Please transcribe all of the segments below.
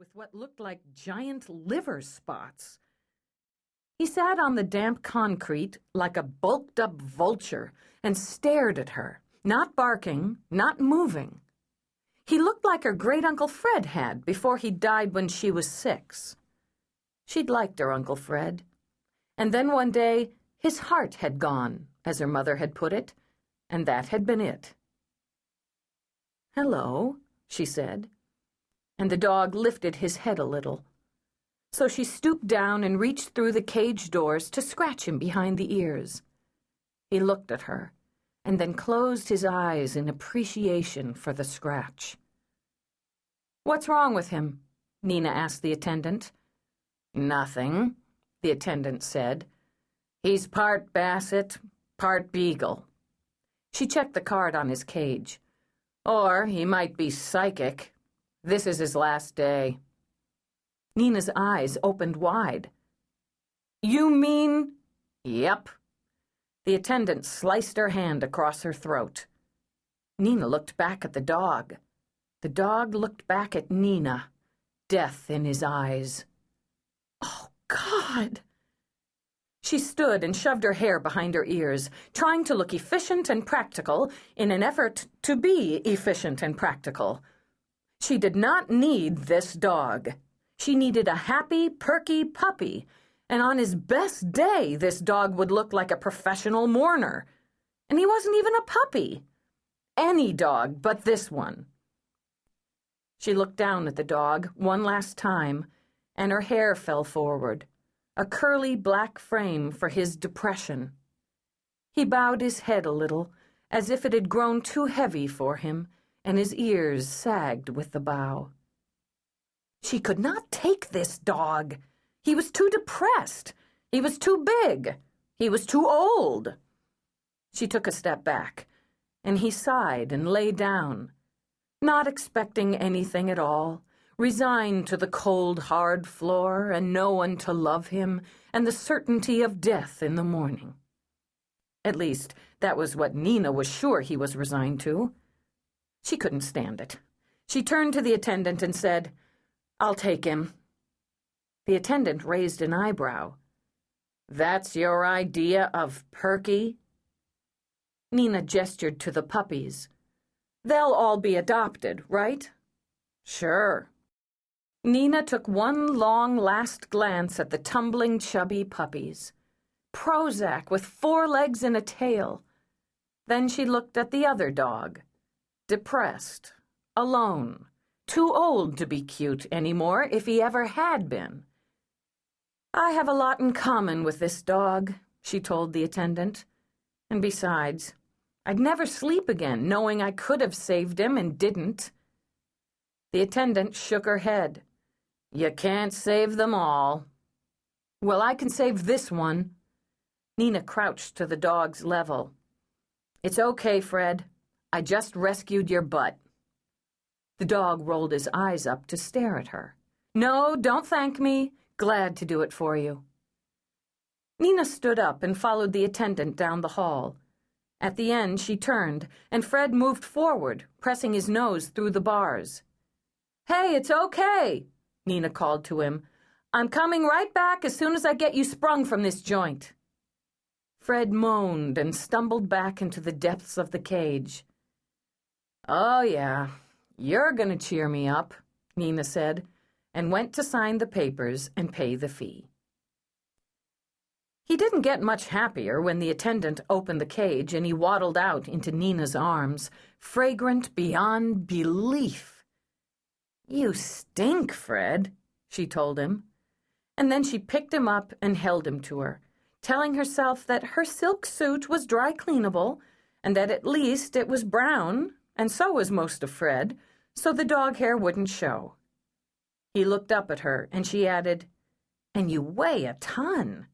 with what looked like giant liver spots. He sat on the damp concrete like a bulked-up vulture and stared at her, not barking, not moving. He looked like her great-uncle Fred had before he died when she was 6. She'd liked her Uncle Fred. And then one day, his heart had gone, as her mother had put it, and that had been it. "Hello," she said, and the dog lifted his head a little. So she stooped down and reached through the cage doors to scratch him behind the ears. He looked at her, and then closed his eyes in appreciation for the scratch. "What's wrong with him?" Nina asked the attendant. "Nothing," the attendant said. "He's part basset, part beagle." She checked the card on his cage. "Or he might be psychic. This is his last day." Nina's eyes opened wide. "You mean—" "Yep." The attendant sliced her hand across her throat. Nina looked back at the dog. The dog looked back at Nina, death in his eyes. "Oh, God!" She stood and shoved her hair behind her ears, trying to look efficient and practical in an effort to be efficient and practical. She did not need this dog. She needed a happy, perky puppy, and on his best day this dog would look like a professional mourner. And he wasn't even a puppy. Any dog but this one. She looked down at the dog one last time, and her hair fell forward, a curly black frame for his depression. He bowed his head a little, as if it had grown too heavy for him, and his ears sagged with the bow. She could not take this dog. He was too depressed. He was too big. He was too old. She took a step back, and he sighed and lay down, not expecting anything at all, resigned to the cold, hard floor and no one to love him and the certainty of death in the morning. At least, that was what Nina was sure he was resigned to. She couldn't stand it. She turned to the attendant and said, "I'll take him." The attendant raised an eyebrow. "That's your idea of perky?" Nina gestured to the puppies. "They'll all be adopted, right?" "Sure." Nina took one long last glance at the tumbling, chubby puppies. Prozac with 4 legs and a tail. Then she looked at the other dog. Depressed, alone, too old to be cute anymore if he ever had been. "I have a lot in common with this dog," she told the attendant. "And besides, I'd never sleep again knowing I could have saved him and didn't." The attendant shook her head. "You can't save them all." "Well, I can save this one." Nina crouched to the dog's level. "It's okay, Fred. I just rescued your butt." The dog rolled his eyes up to stare at her. "No, don't thank me. Glad to do it for you." Nina stood up and followed the attendant down the hall. At the end, she turned, and Fred moved forward, pressing his nose through the bars. "Hey, it's okay," Nina called to him. "I'm coming right back as soon as I get you sprung from this joint." Fred moaned and stumbled back into the depths of the cage. "Oh, yeah, you're going to cheer me up," Nina said, and went to sign the papers and pay the fee. He didn't get much happier when the attendant opened the cage and he waddled out into Nina's arms, fragrant beyond belief. "You stink, Fred," she told him. And then she picked him up and held him to her, telling herself that her silk suit was dry cleanable and that at least it was brown, and so was most of Fred, so the dog hair wouldn't show. He looked up at her, and she added, "And you weigh a ton."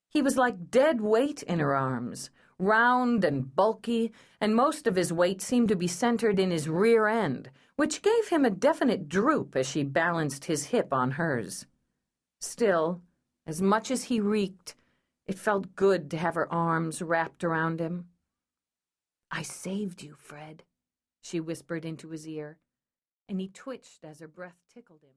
He was like dead weight in her arms, round and bulky, and most of his weight seemed to be centered in his rear end, which gave him a definite droop as she balanced his hip on hers. Still, as much as he reeked, it felt good to have her arms wrapped around him. "I saved you, Fred," she whispered into his ear, and he twitched as her breath tickled him.